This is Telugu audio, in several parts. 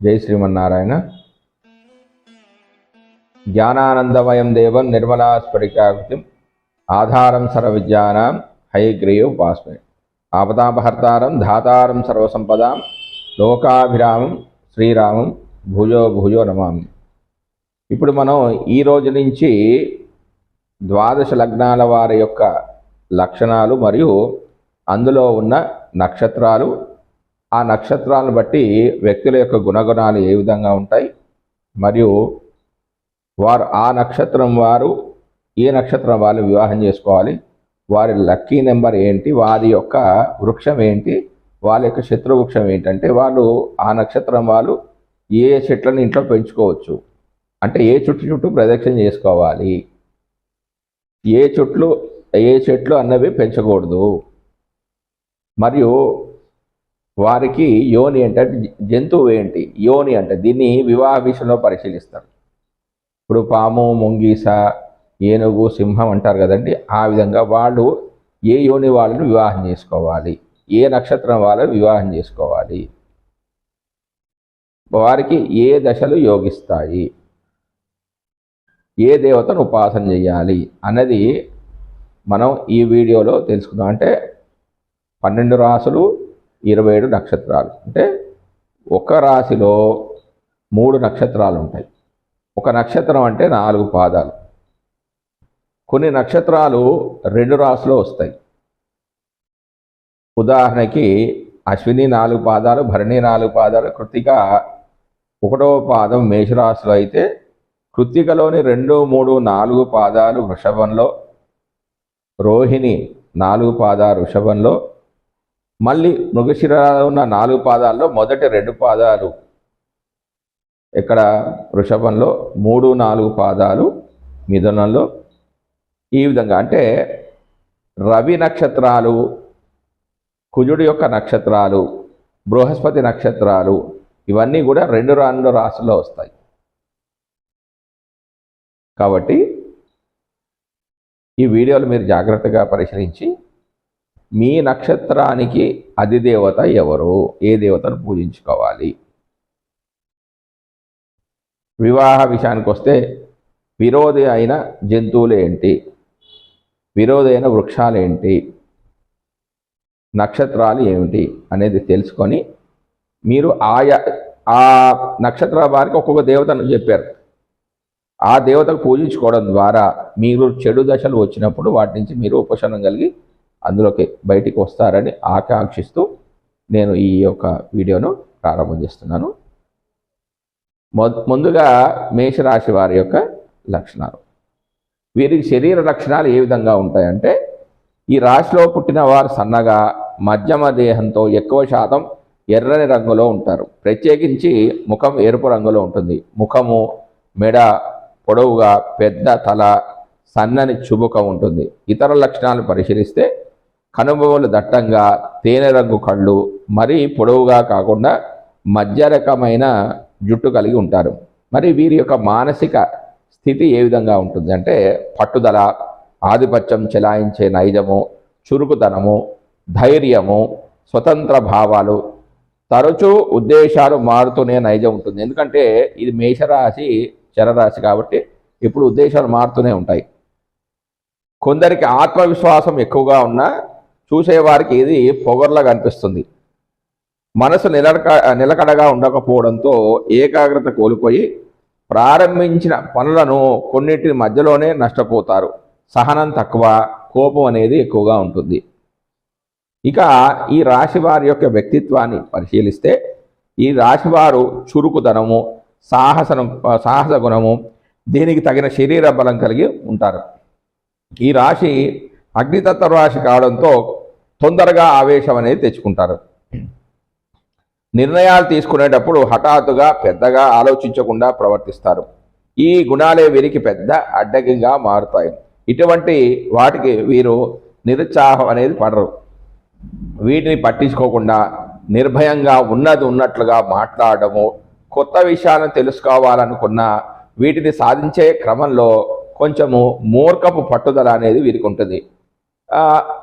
జై శ్రీమన్నారాయణ. జ్ఞానానందమయం దేవం నిర్మలాస్ఫటికాకృతిం ఆధారం సర్వవిద్యానాం హయగ్రీవోపాస్మహే. ఆపదాపహర్తారం ధాతారం సర్వసంపదాం లోకాభిరామం శ్రీరామం భూయో భూయో నమామి. ఇప్పుడు మనం ఈ రోజు నుంచి ద్వాదశ లగ్నాల వారి యొక్క లక్షణాలు మరియు అందులో ఉన్న నక్షత్రాలు, ఆ నక్షత్రాలను బట్టి వ్యక్తుల యొక్క గుణగణాలు ఏ విధంగా ఉంటాయి, మరియు వారు ఆ నక్షత్రం వారు ఏ నక్షత్రం వాళ్ళు వివాహం చేసుకోవాలి, వారి లక్కీ నెంబర్ ఏంటి, వారి యొక్క వృక్షం ఏంటి, వాళ్ళ యొక్క శత్రు వృక్షం ఏంటంటే వాళ్ళు ఆ నక్షత్రం వాళ్ళు ఏ చెట్లను ఇంట్లో పెంచుకోవచ్చు, అంటే ఏ చుట్టూ ప్రదక్షిణ చేసుకోవాలి, ఏ చెట్లు అన్నవి పెంచకూడదు, మరియు వారికి యోని అంటే జంతువు ఏంటి, యోని అంటే దీన్ని వివాహ విషయంలో పరిశీలిస్తారు. ఇప్పుడు పాము, ముంగీస, ఏనుగు, సింహం అంటారు కదండి, ఆ విధంగా వాళ్ళు ఏ యోని వాళ్ళని వివాహం చేసుకోవాలి, ఏ నక్షత్రం వాళ్ళని వివాహం చేసుకోవాలి, వారికి ఏ దశలు యోగిస్తాయి, ఏ దేవతను ఉపాసన చేయాలి అన్నది మనం ఈ వీడియోలో తెలుసుకుందాం. అంటే 12 రాసులు 27 నక్షత్రాలు, అంటే ఒక రాశిలో 3 నక్షత్రాలు ఉంటాయి. ఒక నక్షత్రం అంటే 4 పాదాలు. కొన్ని నక్షత్రాలు 2 రాశిలో వస్తాయి. ఉదాహరణకి అశ్విని 4 పాదాలు, భరణి 4 పాదాలు, కృత్తిక 1వ పాదం మేషరాశిలో అయితే కృత్తికలోని 2, 3, 4 పాదాలు వృషభంలో, రోహిణి 4 పాదాలు వృషభంలో, మళ్ళీ మృగశిరలో ఉన్న 4 పాదాల్లో మొదటి 2 పాదాలు ఇక్కడ వృషభంలో, 3, 4 పాదాలు మిథునంలో. ఈ విధంగా అంటే రవి నక్షత్రాలు, కుజుడి యొక్క నక్షత్రాలు, బృహస్పతి నక్షత్రాలు ఇవన్నీ కూడా 2 రాశుల్లో వస్తాయి. కాబట్టి ఈ వీడియోలు మీరు జాగ్రత్తగా పరిశీలించి మీ నక్షత్రానికి అధిదేవత ఎవరు, ఏ దేవతను పూజించుకోవాలి. వివాహ విషయానికి వస్తే విరోధి అయిన జంతువులు ఏంటి, విరోధి అయిన వృక్షాలు ఏంటి, నక్షత్రాలు ఏమిటి అనేది తెలుసుకొని మీరు ఆ నక్షత్ర వారికి ఒక్కొక్క దేవతను చెప్పారు, ఆ దేవతకు పూజించుకోవడం ద్వారా మీరు చెడు దశలు వచ్చినప్పుడు వాటి నుంచి మీరు ఉపశమనం కలిగి అందులోకి బయటికి వస్తారని ఆకాంక్షిస్తూ నేను ఈ యొక్క వీడియోను ప్రారంభం చేస్తున్నాను. ముందుగా మేషరాశి వారి యొక్క లక్షణాలు. వీరికి శరీర లక్షణాలు ఏ విధంగా ఉంటాయంటే, ఈ రాశిలో పుట్టిన వారు సన్నగా మధ్యమ దేహంతో ఎక్కువ శాతం ఎర్రని రంగులో ఉంటారు. ప్రత్యేకించి ముఖం ఎరుపు రంగులో ఉంటుంది. ముఖము, మెడ పొడవుగా, పెద్ద తల, సన్నని చుబుకం ఉంటుంది. ఇతర లక్షణాలు పరిశీలిస్తే కనుబొమ్మలు దట్టంగా, తేనె రంగు కళ్ళు, మరీ పొడవుగా కాకుండా మధ్య రకమైన జుట్టు కలిగి ఉంటారు. మరి వీరి యొక్క మానసిక స్థితి ఏ విధంగా ఉంటుంది అంటే పట్టుదల, ఆధిపత్యం చెలాయించే నైజము, చురుకుతనము, ధైర్యము, స్వతంత్ర భావాలు, తరచూ ఉద్దేశాలు మారుతూనే నైజం ఉంటుంది. ఎందుకంటే ఇది మేషరాశి చరరాశి కాబట్టి ఇప్పుడు ఉద్దేశాలు మారుతూనే ఉంటాయి. కొందరికి ఆత్మవిశ్వాసం ఎక్కువగా ఉన్నా చూసేవారికి ఇది పొగర్లాగా అనిపిస్తుంది. మనసు నిలకడగా ఉండకపోవడంతో ఏకాగ్రత కోల్పోయి ప్రారంభించిన పనులను కొన్నింటి మధ్యలోనే నష్టపోతారు. సహనం తక్కువ, కోపం అనేది ఎక్కువగా ఉంటుంది. ఇక ఈ రాశి వారి యొక్క వ్యక్తిత్వాన్ని పరిశీలిస్తే ఈ రాశివారు చురుకుతనము, సాహస గుణము, దీనికి తగిన శరీర బలం కలిగి ఉంటారు. ఈ రాశి అగ్నితత్వ రాశి కావడంతో తొందరగా ఆవేశం అనేది తెచ్చుకుంటారు. నిర్ణయాలు తీసుకునేటప్పుడు హఠాత్తుగా పెద్దగా ఆలోచించకుండా ప్రవర్తిస్తారు. ఈ గుణాలే వీరికి పెద్ద అడ్డగిగా మారుతాయి. ఇటువంటి వాటికి వీరు నిరుత్సాహం అనేది పడరు. వీటిని పట్టించుకోకుండా నిర్భయంగా ఉన్నది ఉన్నట్లుగా మాట్లాడము, కొత్త విషయాలను తెలుసుకోవాలనుకున్న వీటిని సాధించే క్రమంలో కొంచెము మూర్ఖపు పట్టుదల అనేది వీరికి ఉంటుంది.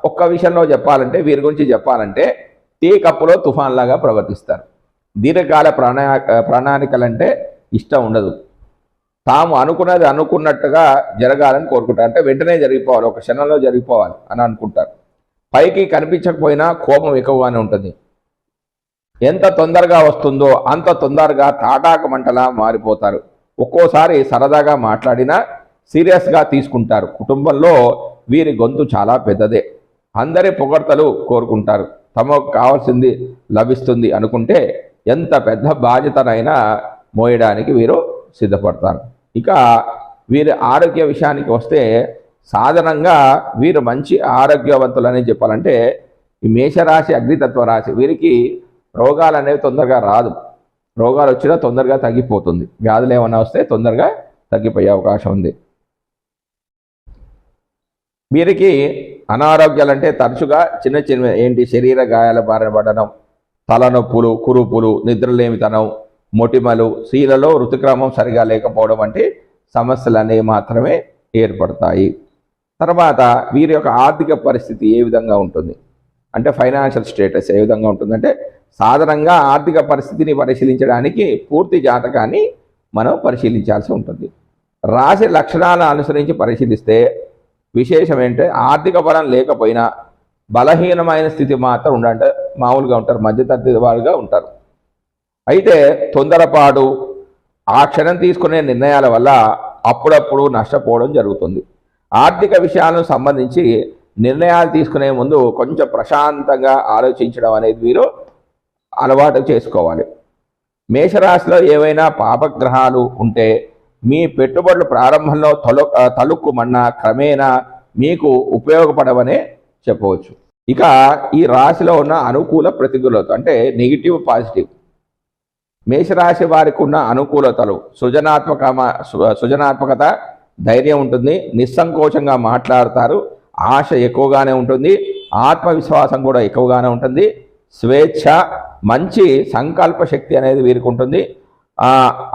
ఒక్క విషయంలో చెప్పాలంటే, వీరి గురించి చెప్పాలంటే, టీ కప్పులో తుఫాన్లాగా ప్రవర్తిస్తారు. దీర్ఘకాల ప్రణాళికలంటే ఇష్టం ఉండదు. తాము అనుకున్నది అనుకున్నట్టుగా జరగాలని కోరుకుంటారు. అంటే వెంటనే జరిగిపోవాలి, ఒక క్షణంలో జరిగిపోవాలి అని అనుకుంటారు. పైకి కనిపించకపోయినా కోపం ఎక్కువగానే ఉంటుంది. ఎంత తొందరగా వస్తుందో అంత తొందరగా తాటాక మంటలా మారిపోతారు. ఒక్కోసారి సరదాగా మాట్లాడినా సీరియస్గా తీసుకుంటారు. కుటుంబంలో వీరి గొంతు చాలా పెద్దదే. అందరి పొగడ్తలు కోరుకుంటారు. తమకు కావాల్సింది లభిస్తుంది అనుకుంటే ఎంత పెద్ద బాధ్యతనైనా మోయడానికి వీరు సిద్ధపడతారు. ఇక వీరి ఆరోగ్య విషయానికి వస్తే, సాధారణంగా వీరు మంచి ఆరోగ్యవంతులని చెప్పాలంటే, ఈ మేషరాశి అగ్నితత్వ రాశి, వీరికి రోగాలు అనేవి తొందరగా రాదు. రోగాలు వచ్చినా తొందరగా తగ్గిపోతుంది. వ్యాధులు ఏమైనా వస్తే తొందరగా తగ్గిపోయే అవకాశం ఉంది. వీరికి అనారోగ్యాలు అంటే తరచుగా చిన్న చిన్న శరీర గాయాల బారిన పడడం, తలనొప్పులు, కురుపులు, నిద్రలేమితనం, మొటిమలు, స్త్రీలలో ఋతుక్రమం సరిగా లేకపోవడం వంటి సమస్యలు అనేవి మాత్రమే ఏర్పడతాయి. తర్వాత వీరి యొక్క ఆర్థిక పరిస్థితి ఏ విధంగా ఉంటుంది అంటే, ఫైనాన్షియల్ స్టేటస్ ఏ విధంగా ఉంటుందంటే, సాధారణంగా ఆర్థిక పరిస్థితిని పరిశీలించడానికి పూర్తి జాతకాన్ని మనం పరిశీలించాల్సి ఉంటుంది. రాశి లక్షణాలను అనుసరించి పరిశీలిస్తే విశేషం ఏంటంటే, ఆర్థిక బలం లేకపోయినా బలహీనమైన స్థితి మాత్రం ఉండంటే మామూలుగా ఉంటారు, మధ్యతరగతి వారుగా ఉంటారు. అయితే తొందరపాటు, ఆ క్షణం తీసుకునే నిర్ణయాల వల్ల అప్పుడప్పుడు నష్టపోవడం జరుగుతుంది. ఆర్థిక విషయాలకు సంబంధించి నిర్ణయాలు తీసుకునే ముందు కొంచెం ప్రశాంతంగా ఆలోచించడం అనేది వీరు అలవాటు చేసుకోవాలి. మేషరాశిలో ఏవైనా పాపగ్రహాలు ఉంటే మీ పెట్టుబడులు ప్రారంభంలో తలుక్కుమన్నా క్రమేణా మీకు ఉపయోగపడవనే చెప్పవచ్చు. ఇక ఈ రాశిలో ఉన్న అనుకూల ప్రతికూలత అంటే నెగిటివ్, పాజిటివ్. మేషరాశి వారికి ఉన్న అనుకూలతలు: సృజనాత్మకత, ధైర్యం ఉంటుంది, నిస్సంకోచంగా మాట్లాడతారు, ఆశ ఎక్కువగానే ఉంటుంది, ఆత్మవిశ్వాసం కూడా ఎక్కువగానే ఉంటుంది, స్వేచ్ఛ, మంచి సంకల్ప శక్తి అనేది వీరికి ఉంటుంది,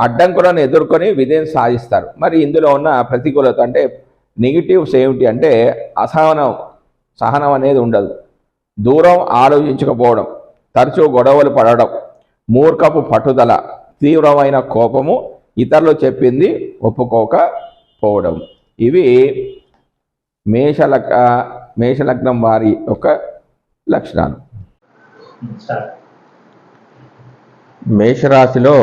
అడ్డంకులను ఎదుర్కొని విజయం సాధిస్తారు. మరి ఇందులో ఉన్న ప్రతికూలత అంటే నెగిటివ్స్ ఏమిటి అంటే, సహనం అనేది ఉండదు, దూరం ఆలోచించకపోవడం, తరచూ గొడవలు పడడం, మూర్ఖపు పట్టుదల, తీవ్రమైన కోపము, ఇతరులు చెప్పింది ఒప్పుకోకపోవడం. ఇవి మేషలగ్నం వారి యొక్క లక్షణాలు. మేషరాశిలో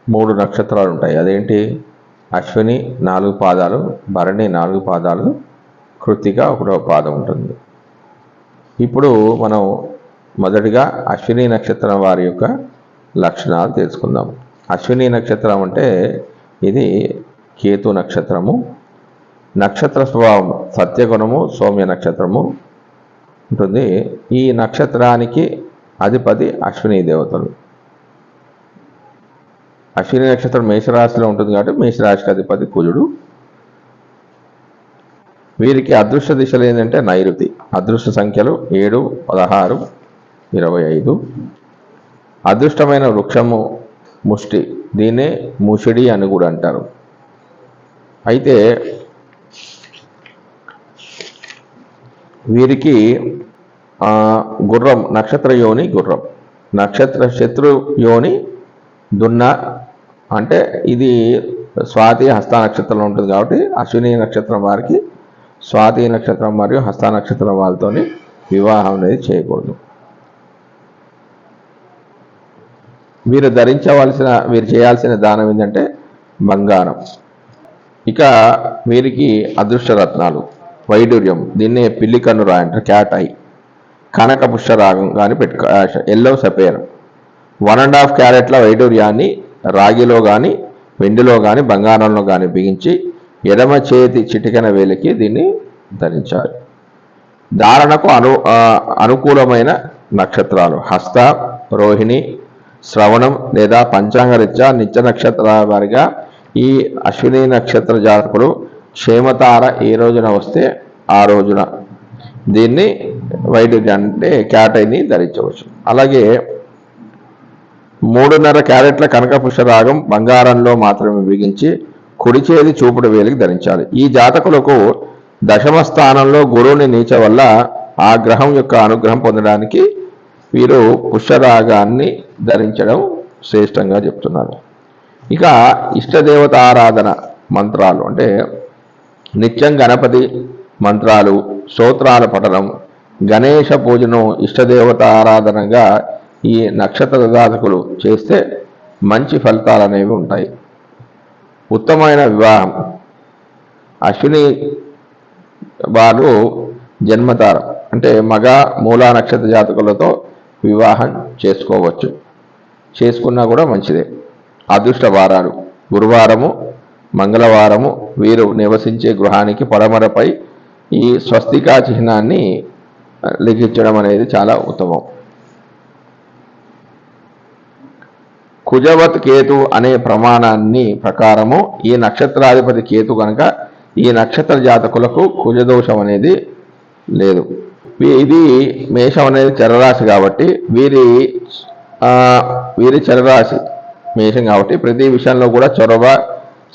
3 నక్షత్రాలు ఉంటాయి. అదేంటి? అశ్విని 4 పాదాలు, భరణి 4 పాదాలు, కృత్తిక 1వ పాదం ఉంటుంది. ఇప్పుడు మనం మొదటిగా అశ్విని నక్షత్రం వారి యొక్క లక్షణాలు తెలుసుకుందాం. అశ్విని నక్షత్రం అంటే ఇది కేతు నక్షత్రము. నక్షత్ర స్వభావం సత్యగుణము, సౌమ్య నక్షత్రము ఉంటుంది. ఈ నక్షత్రానికి అధిపతి అశ్విని దేవతలు. అశ్విని నక్షత్రం మేషరాశిలో ఉంటుంది కాబట్టి మేషరాశికి అధిపతి కుజుడు. వీరికి అదృష్ట దిశలు ఏంటంటే నైరుతి. అదృష్ట సంఖ్యలు 7, 16, 25. అదృష్టమైన వృక్షము ముష్టి, దీన్నే ముషిడి అని కూడా అంటారు. అయితే వీరికి గుర్రం, నక్షత్ర యోని గుర్రం, నక్షత్ర శత్రు యోని దున్న. అంటే ఇది స్వాతి హస్త నక్షత్రంలో ఉంటుంది కాబట్టి అశ్విని నక్షత్రం వారికి స్వాతి నక్షత్రం మరియు హస్త నక్షత్రం వాళ్ళతో వివాహం అనేది చేయకూడదు. వీరు చేయాల్సిన దానం ఏంటంటే బంగారం. ఇక వీరికి అదృష్ట రత్నాలు వైడూర్యం, దీన్నే పిల్లి కన్ను రాయి అంటారు, క్యాట్ ఐ, కనక పుష్పరాగం కానీ ఎల్లో సపేర్, 1.5 క్యారెట్ల వైడూర్యాన్ని రాగిలో కానీ వెండిలో కానీ బంగారంలో కానీ బిగించి ఎడమ చేతి చిటికెన వేలికి దీన్ని ధరించాలి. ధారణకు అనుకూలమైన నక్షత్రాలు హస్త, రోహిణి, శ్రవణం లేదా పంచాంగరీత్యా నిత్య నక్షత్రాల వారిగా ఈ అశ్విని నక్షత్ర జాతకులు క్షేమతార ఏ రోజున వస్తే ఆ రోజున దీన్ని వైట్ అంటే క్యాటైని ధరించవచ్చు. అలాగే 3.5 క్యారెట్ల కనక పుష్పరాగం బంగారంలో మాత్రమే బిగించి కుడి చేతి చూపుడు వేలికి ధరించాలి. ఈ జాతకులకు దశమ స్థానంలో గురువుని నీచ వల్ల ఆ గ్రహం యొక్క అనుగ్రహం పొందడానికి వీరు పుష్పరాగాన్ని ధరించడం శ్రేష్టంగా చెప్తున్నారు. ఇక ఇష్టదేవత ఆరాధన మంత్రాలు అంటే నిత్యం గణపతి మంత్రాలు, స్తోత్రాల పఠనం, గణేష పూజను ఇష్టదేవత ఆరాధనగా ఈ నక్షత్ర జాతకులు చేస్తే మంచి ఫలితాలు అనేవి ఉంటాయి. ఉత్తమమైన వివాహం అశ్విని వారు జన్మతారం అంటే మగ మూలా నక్షత్ర జాతకులతో వివాహం చేసుకోవచ్చు, చేసుకున్నా కూడా మంచిదే. అదృష్ట వారాలు గురువారము, మంగళవారము వీరు నివసించే గృహానికి పడమరపై ఈ స్వస్తికా చిహ్నాన్ని లిఖించడం అనేది చాలా ఉత్తమం. కుజవత్ కేతు అనే ప్రమాణాన్ని ప్రకారము ఈ నక్షత్రాధిపతి కేతు కనుక ఈ నక్షత్ర జాతకులకు కుజదోషం అనేది లేదు. ఇది మేషం అనేది చరరాశి కాబట్టి వీరి చరరాశి మేషం కాబట్టి ప్రతి విషయంలో కూడా చొరవ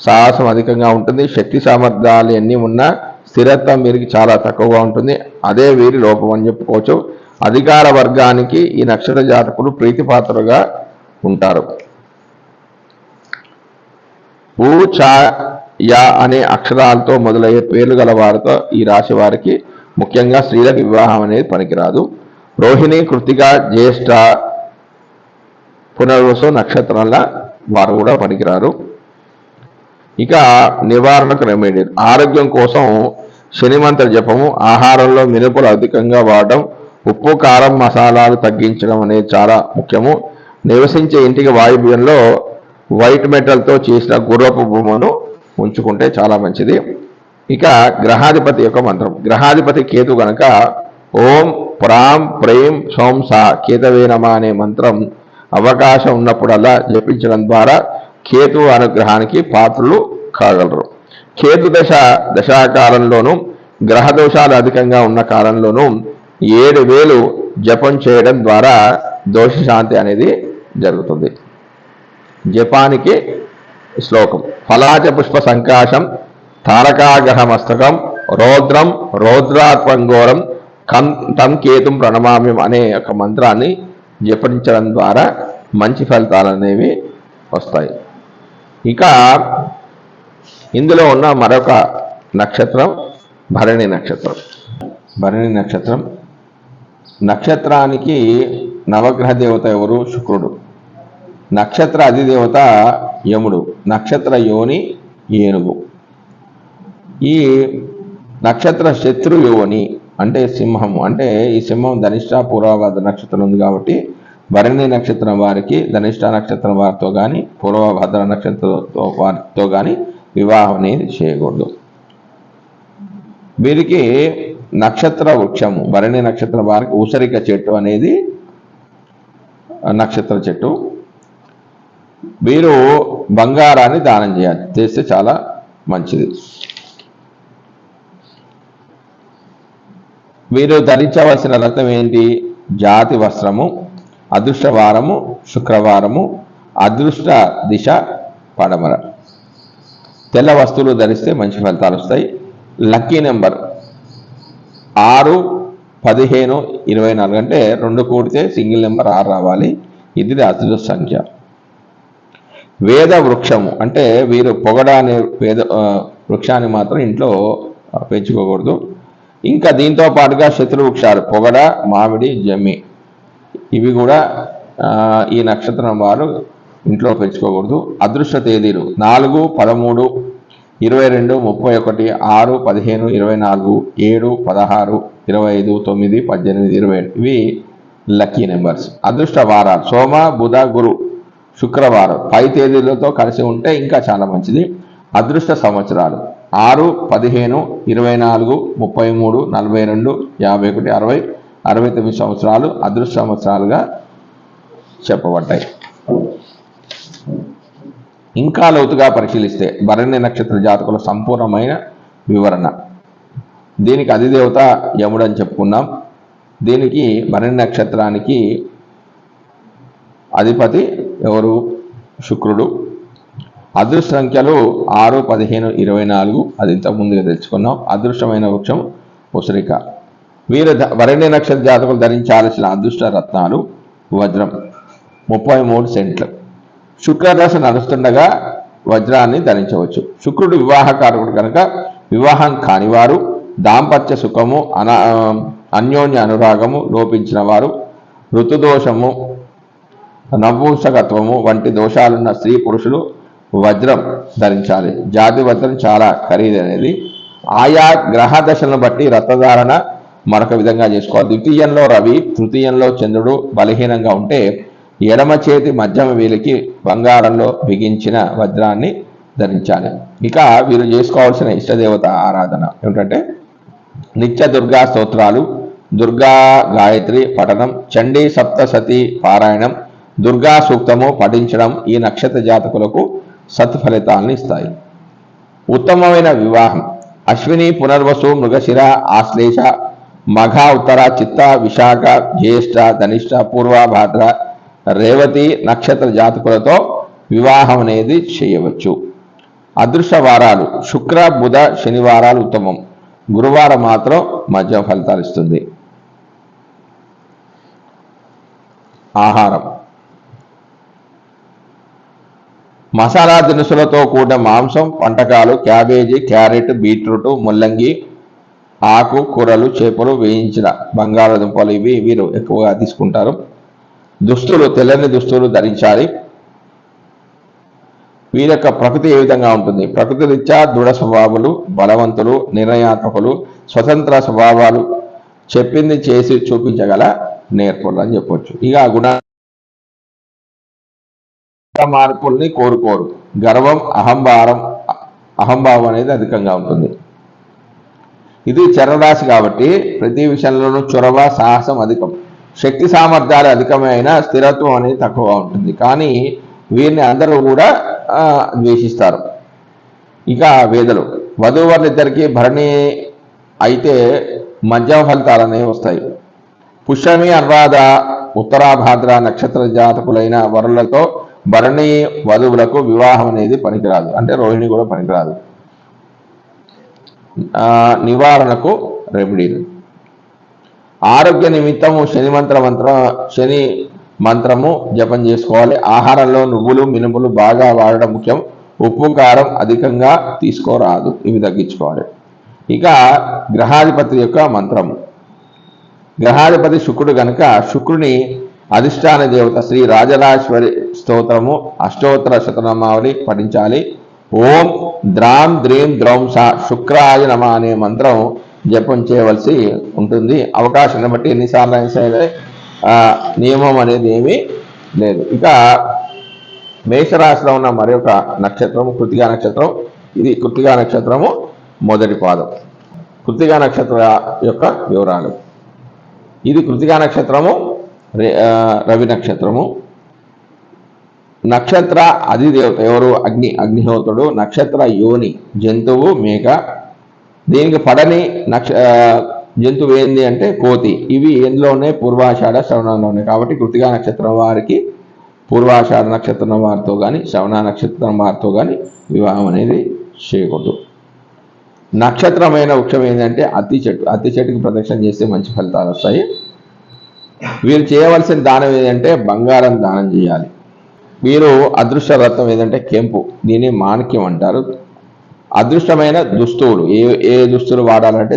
సాహసం అధికంగా ఉంటుంది. శక్తి సామర్థ్యాలు ఎన్ని ఉన్నా స్థిరత్వం వీరికి చాలా తక్కువగా ఉంటుంది. అదే వీరి లోపం అని చెప్పుకోవచ్చు. అధికార వర్గానికి ఈ నక్షత్ర జాతకులు ప్రీతిపాత్రులుగా ఉంటారు. ఊ చా యా అనే అక్షరాలతో మొదలయ్యే పేర్లు గల వారితో ఈ రాశి వారికి ముఖ్యంగా స్త్రీలకు వివాహం అనేది పనికిరాదు. రోహిణి, కృత్తిక, జ్యేష్ఠ, పునర్వసు నక్షత్రాల వారు కూడా పనికిరారు. ఇక నివారణకు రెమెడీలు ఆరోగ్యం కోసం శనిమంత్ర జపము, ఆహారంలో మినుపులు అధికంగా వాడడం, ఉప్పు కారం మసాలాలు తగ్గించడం అనేది చాలా ముఖ్యము. నివసించే ఇంటికి వాయువ్యంలో వైట్ మెటల్తో చేసిన గుర్రపు బొమ్మను ఉంచుకుంటే చాలా మంచిది. ఇక గ్రహాధిపతి యొక్క మంత్రం గ్రహాధిపతి కేతు గనక ఓం ప్రాం ప్రేం సోం సా కేతవే నమః అనే మంత్రం అవకాశం ఉన్నప్పుడల్లా జపించడం ద్వారా కేతు అనుగ్రహానికి పాత్రలు కాగలరు. కేతు దశాకాలంలోనూ గ్రహ దోషాలు అధికంగా ఉన్న కాలంలోనూ 7,000 జపం చేయడం ద్వారా దోష శాంతి అనేది జరుగుతుంది. జపానికి శ్లోకం ఫలాచ పుష్ప సంకాశం తారకాగ్రహ మస్తకం రౌద్రం రౌద్రాత్మంగోరం తం కేతుం ప్రణమామ్యం అనే ఒక మంత్రాన్ని జపించడం ద్వారా మంచి ఫలితాలు అనేవి వస్తాయి. ఇక ఇందులో ఉన్న మరొక నక్షత్రం భరణి నక్షత్రం. భరణి నక్షత్రం నక్షత్రానికి నవగ్రహ దేవత ఎవరు? శుక్రుడు. నక్షత్ర అధిదేవత యముడు. నక్షత్ర యోని ఏనుగు. ఈ నక్షత్ర శత్రు యోని అంటే సింహము. అంటే ఈ సింహం ధనిష్ట పూర్వభద్ర నక్షత్రం ఉంది కాబట్టి భరణి నక్షత్రం వారికి ధనిష్ట నక్షత్రం వారితో కానీ పూర్వభద్ర నక్షత్రంతో వారితో కానీ వివాహం అనేది చేయకూడదు. వీరికి నక్షత్ర వృక్షము భరణి నక్షత్రం వారికి ఊసరిక చెట్టు అనేది నక్షత్ర చెట్టు. వీరు బంగారాన్ని దానం చేస్తే చాలా మంచిది. వీరు ధరించవలసిన రత్నం ఏంటి? జాతి వస్త్రము, అదృష్ట వారము శుక్రవారము, అదృష్ట దిశ పడమర. తెల్ల వస్తువులు ధరిస్తే మంచి ఫలితాలు వస్తాయి. లక్కీ నెంబర్ 6, 15, 24 అంటే 2 కూడితే సింగిల్ నెంబర్ 6 రావాలి. ఇది అదృష్ట సంఖ్య. వేద వృక్షము అంటే వీరు పొగడ అనే వేద వృక్షాన్ని మాత్రం ఇంట్లో పెంచుకోకూడదు. ఇంకా దీంతో పాటుగా శత్రు వృక్షాలు పొగడ, మామిడి, జమ్మి ఇవి కూడా ఈ నక్షత్రం వారు ఇంట్లో పెంచుకోకూడదు. అదృష్ట తేదీలు 4, 13, 22, 31, 6, 15, 24, 7, 16, 25, 9, 18, 27 ఇవి లక్కీ నెంబర్స్. అదృష్ట వారాలు సోమ, బుధ, గురు, శుక్రవారం పై తేదీలతో కలిసి ఉంటే ఇంకా చాలా మంచిది. అదృష్ట సంవత్సరాలు 6, 15, 24, 33, 42, 51, 60, 69 సంవత్సరాలు అదృష్ట సంవత్సరాలుగా చెప్పబడ్డాయి. ఇంకా లోతుగా పరిశీలిస్తే భరణి నక్షత్ర జాతకుల సంపూర్ణమైన వివరణ. దీనికి అధిదేవత యముడు అని చెప్పుకున్నాం. దీనికి భరణి నక్షత్రానికి అధిపతి ఎవరు? శుక్రుడు. అదృష్ట సంఖ్యలు 6, 15, 24. అది ఇంతకు ముందుగా తెలుసుకున్నాం. అదృష్టమైన వృక్షం ఉసిరిక. వీరు భరణి నక్షత్ర జాతకులు ధరించాల్సిన అదృష్ట రత్నాలు వజ్రం 33 సెంట్లు. శుక్రదశ నడుస్తుండగా వజ్రాన్ని ధరించవచ్చు. శుక్రుడు వివాహకారకుడు కనుక వివాహం కానివారు, దాంపత్య సుఖము, అన్యోన్య అనురాగము లోపించిన వారు, ఋతుదోషము, నపుంసకత్వము వంటి దోషాలున్న స్త్రీ పురుషులు వజ్రం ధరించాలి. జాతి వజ్రం చాలా ఖరీదైనది. ఆయా గ్రహ దశలను బట్టి రత్నధారణ మరొక విధంగా చేసుకోవాలి. ద్వితీయంలో రవి, తృతీయంలో చంద్రుడు బలహీనంగా ఉంటే ఎడమ చేతి మధ్యమ వేలికి బంగారంలో బిగించిన వజ్రాన్ని ధరించాలి. ఇక వీరు చేసుకోవాల్సిన ఇష్టదేవత ఆరాధన ఏమిటంటే నిత్య దుర్గా స్తోత్రాలు, దుర్గా గాయత్రి పఠనం, చండీ సప్తసతి పారాయణం, దుర్గా సూక్తము పఠించడం ఈ నక్షత్ర జాతకులకు సత్ఫలితాలను ఇస్తాయి. ఉత్తమమైన వివాహం అశ్విని, పునర్వసు, మృగశిర, ఆశ్లేష, మఘ, ఉత్తర, చిత్త, విశాఖ, జ్యేష్ఠ, ధనిష్ట, పూర్వభాద్ర, రేవతి నక్షత్ర జాతకులతో వివాహం అనేది చేయవచ్చు. అదృష్ట వారాలు శుక్ర, బుధ, శనివారాలు ఉత్తమం. గురువారం మాత్రం మధ్య ఫలితాలు ఇస్తుంది. ఆహారం మసాలా దినుసులతో కూడిన మాంసం, వంటకాలు, క్యాబేజీ, క్యారెట్, బీట్రూట్, ముల్లంగి, ఆకు కూరలు, చేపలు, వేయించిన బంగాళాదుంపలు ఇవి వీరు ఎక్కువగా తీసుకుంటారు. దుస్తులు తెల్లని దుస్తులు ధరించాలి. వీరి యొక్క ప్రకృతి ఏ విధంగా ఉంటుంది? ప్రకృతి రీత్యా దృఢ స్వభావాలు, బలవంతులు, నిర్ణయాత్మకులు, స్వతంత్ర స్వభావాలు, చెప్పింది చేసి చూపించగల నేర్పులు అని చెప్పొచ్చు. ఇక గుణ మార్పుల్ని కోరుకోరు. గర్వం, అహంభావం అనేది అధికంగా ఉంటుంది. ఇది చరరాశి కాబట్టి ప్రతి విషయంలోనూ చొరవ, సాహసం అధికం. శక్తి సామర్థ్యాలు అధికమైన స్థిరత్వం అనేది తక్కువ ఉంటుంది. కానీ వీరిని అందరూ కూడా ద్వేషిస్తారు. ఇక వేదలు వధూవరులిద్దరికీ భరణి అయితే మధ్యమ ఫలితాలు అనేవి వస్తాయి. పుష్యమి, అనురాధ, ఉత్తరాభాద్ర నక్షత్ర జాతకులైన వరులతో భరణి వధువులకు వివాహం అనేది పనికిరాదు. అంటే రోహిణి కూడా పనికిరాదు. నివారణకు రెమెడీలు ఆరోగ్య నిమిత్తము శని మంత్రము జపం చేసుకోవాలి. ఆహారంలో నువ్వులు, మినుములు బాగా వాడడం ముఖ్యం. ఉప్పు, కారం అధికంగా తీసుకోరాదు, ఇవి తగ్గించుకోవాలి. ఇక గ్రహాధిపతి యొక్క మంత్రము. గ్రహాధిపతి శుక్రుడు కనుక శుక్రుని అధిష్టాన దేవత శ్రీ రాజరాజేశ్వరి స్తోత్రము అష్టోత్తర శతనామావళి పఠించాలి. ఓం ద్రాం ద్రీం ద్రౌంస శుక్రాయ నమ అనే మంత్రం జపం చేయవలసి ఉంటుంది. అవకాశాన్ని బట్టి ఎన్నిసార్లు అయినా సరే నియమం అనేది ఏమీ లేదు. ఇక మేషరాశిలో ఉన్న మరొక నక్షత్రము కృత్తికా నక్షత్రం. ఇది కృత్తికా నక్షత్రము మొదటి పాదం. కృత్తికా నక్షత్ర యొక్క వివరాలు. ఇది కృత్తికా నక్షత్రము రవి నక్షత్రము. నక్షత్ర అధిదేవత ఎవరు? అగ్నిహోత్రుడు. నక్షత్ర యోని జంతువు మేక. దీనికి పడని జంతువు ఏంది అంటే కోతి. ఇవి ఎందులో ఉన్నాయి? పూర్వాషాఢ శ్రవణంలో ఉన్నాయి. కాబట్టి కృత్తికా నక్షత్రం వారికి పూర్వాషాఢ నక్షత్రం వారితో కానీ శ్రవణ నక్షత్రం వారితో కానీ వివాహం అనేది చేయకూడదు. నక్షత్రమైన వృక్షం ఏంటంటే అత్తి చెట్టు. అత్తి చెట్టుకి ప్రదక్షిణ చేస్తే మంచి ఫలితాలు వస్తాయి. వీరు చేయవలసిన దానం ఏదంటే బంగారం దానం చేయాలి. వీరు అదృష్ట రత్నం ఏదంటే కెంపు. దీన్ని మాణిక్యం అంటారు. అదృష్టమైన దుస్తువులు ఏ దుస్తులు వాడాలంటే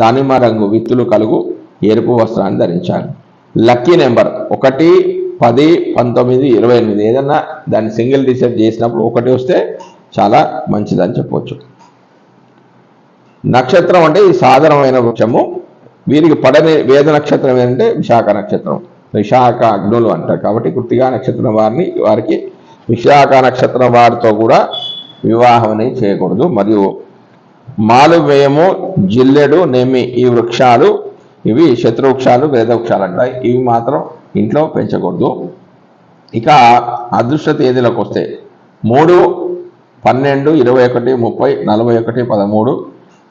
దానిమ్మ రంగు విత్తులు కలుగు ఎరుపు వస్త్రాన్ని ధరించాలి. Lucky number 1, 10, 19, 28. ఏదన్నా దాన్ని సింగిల్ డిసైడ్ చేసినప్పుడు 1 వస్తే చాలా మంచిదని చెప్పవచ్చు. నక్షత్రం అంటే ఈ సాధారణమైన వృక్షము. వీరికి పడని వేద నక్షత్రం ఏంటంటే విశాఖ నక్షత్రం. విశాఖ అగ్నులు అంటారు. కాబట్టి కృత్తికా నక్షత్రం వారికి విశాఖ నక్షత్రం వారితో కూడా వివాహం అనేది చేయకూడదు. మరియు మాలువేయము, జిల్లెడు, నెమ్మి ఈ వృక్షాలు ఇవి శత్రువృక్షాలు, వేద వృక్షాలు అంటాయి. ఇవి మాత్రం ఇంట్లో పెంచకూడదు. ఇక అదృష్ట తేదీలకు వస్తే 3, 12, 21, 30, 41, 13, 22,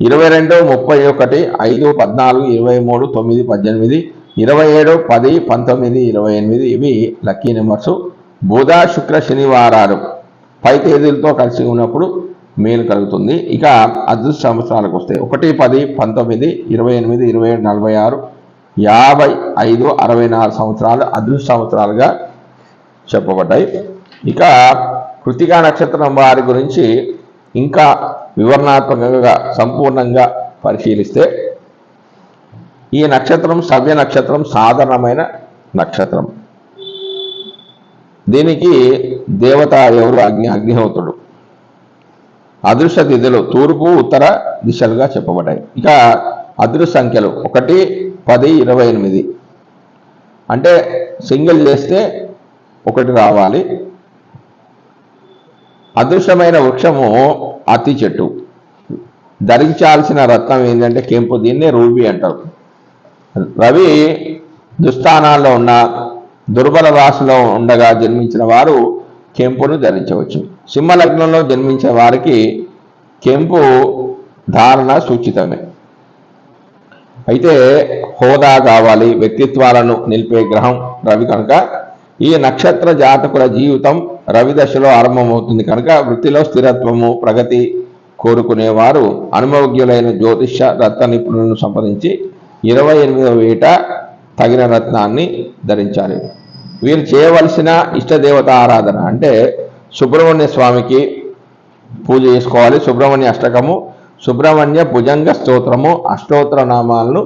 31, 5, 14, 23, 9, 18, 27, 10, 19, 28 ఇవి లక్కీ నెంబర్స్. బుధ శుక్ర శనివారాలు పై తేదీలతో కలిసి ఉన్నప్పుడు మేలు కలుగుతుంది. ఇక అదృష్ట సంవత్సరాలకు వస్తే 1, 10, 19, 28, 27, 46, 55, 64 సంవత్సరాలు అదృష్ట సంవత్సరాలుగా చెప్పబడ్డాయి. ఇక కృతికా నక్షత్రం వారి గురించి ఇంకా వివరణాత్మకంగా సంపూర్ణంగా పరిశీలిస్తే ఈ నక్షత్రం సవ్య నక్షత్రం, సాధారణమైన నక్షత్రం. దీనికి దేవత ఎవరు? అగ్నిహోత్రుడు. అదృష్ట తిథులు తూర్పు ఉత్తర దిశలుగా చెప్పబడ్డాయి. ఇక అదృష్ట సంఖ్యలు 1, 10, 28 అంటే సింగిల్ చేస్తే 1 రావాలి. అదృష్టమైన వృక్షము అత్తి చెట్టు. ధరించాల్సిన రత్నం ఏంటంటే కెంపు. దీన్నే రూబీ అంటారు. రవి దుస్థానాల్లో ఉన్న దుర్బల రాశిలో ఉండగా జన్మించిన వారు కెంపును ధరించవచ్చు. సింహ లగ్నంలో జన్మించిన వారికి కెంపు ధారణ సూచితమే. అయితే హోదా కావాలి, వ్యక్తిత్వాలను నిలిపే గ్రహం రవి కనుక ఈ నక్షత్ర జాతకుల జీవితం రవి దశలో ఆరంభమవుతుంది కనుక వృత్తిలో స్థిరత్వము, ప్రగతి కోరుకునేవారు అనుభవజ్ఞులైన జ్యోతిష్య రత్న నిపుణులను సంప్రదించి 28వ ఏట తగిన రత్నాన్ని ధరించాలి. వీరు చేయవలసిన ఇష్టదేవత ఆరాధన అంటే సుబ్రహ్మణ్య స్వామికి పూజ చేసుకోవాలి. సుబ్రహ్మణ్య అష్టకము, సుబ్రహ్మణ్య భుజంగ స్తోత్రము, అష్టోత్తర నామాలను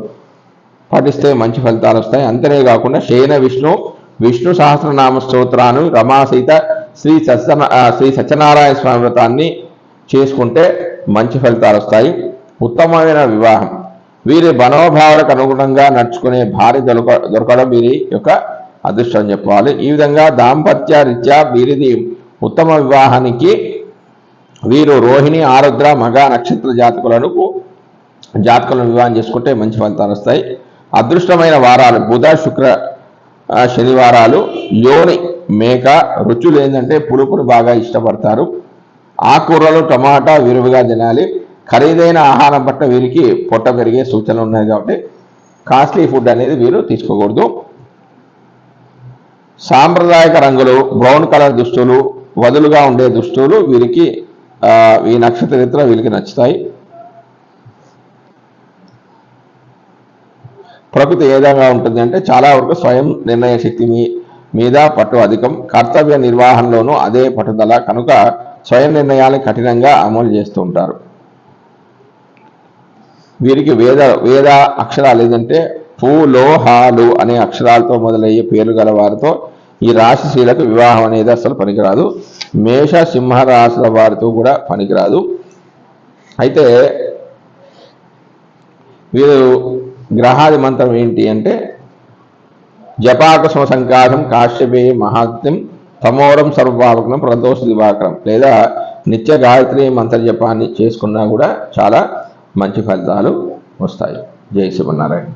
పఠిస్తే మంచి ఫలితాలు వస్తాయి. అంతేకాకుండా శయన విష్ణు సహస్రనామ స్తోత్రాన్ని, రమాసీత శ్రీ సత్యనారాయణ స్వామి వ్రతాన్ని చేసుకుంటే మంచి ఫలితాలు వస్తాయి. ఉత్తమమైన వివాహం. వీరి మనోభావాలకు అనుగుణంగా నడుచుకునే భార్య దొరకడం వీరి యొక్క అదృష్టం చెప్పాలి. ఈ విధంగా దాంపత్య రీత్యా వీరిది ఉత్తమ వివాహానికి వీరు రోహిణి, ఆరుద్ర, మగ నక్షత్ర జాతకులను వివాహం చేసుకుంటే మంచి ఫలితాలు వస్తాయి. అదృష్టమైన వారాలు బుధ శుక్ర శనివారాలు. యోని మేక. రుచులు ఏంటంటే పులుపులు బాగా ఇష్టపడతారు. ఆకుకూరలు, టమాటా విరివిగా తినాలి. ఖరీదైన ఆహారం పట్ల వీరికి పొట్ట పెరిగే సూచనలు ఉన్నాయి కాబట్టి కాస్ట్లీ ఫుడ్ అనేది వీరు తీసుకోకూడదు. సాంప్రదాయక రంగులు, బ్రౌన్ కలర్ దుస్తులు, వదులుగా ఉండే దుస్తులు వీరికి ఈ నక్షత్ర రీత్యా వీరికి నచ్చుతాయి. ప్రకృతి ఏ విధంగా ఉంటుంది అంటే చాలా వరకు స్వయం నిర్ణయ శక్తి మీద పట్టు అధికం. కర్తవ్య నిర్వహణలోనూ అదే పట్టుదల కనుక స్వయం నిర్ణయాలు కఠినంగా అమలు చేస్తూ ఉంటారు. వీరికి వేద అక్షరాలు ఏదంటే పు, లో, హాలు అనే అక్షరాలతో మొదలయ్యే పేర్లు గల వారితో ఈ రాశి స్త్రీలకు వివాహం అనేది అసలు పనికిరాదు. మేష, సింహ రాశుల వారితో కూడా పనికిరాదు. అయితే వీరు గ్రహాది మంత్రం ఏంటి అంటే జపాకుసుమ సంకాశం, కాశ్యపేయ మహాత్మ్యం, తమోరం సర్వభావకం, ప్రదోష దివాకరం లేదా నిత్య గాయత్రి మంత్ర జపాన్ని చేసుకున్నా కూడా చాలా మంచి ఫలితాలు వస్తాయి. జై శ్రీమన్నారాయణ.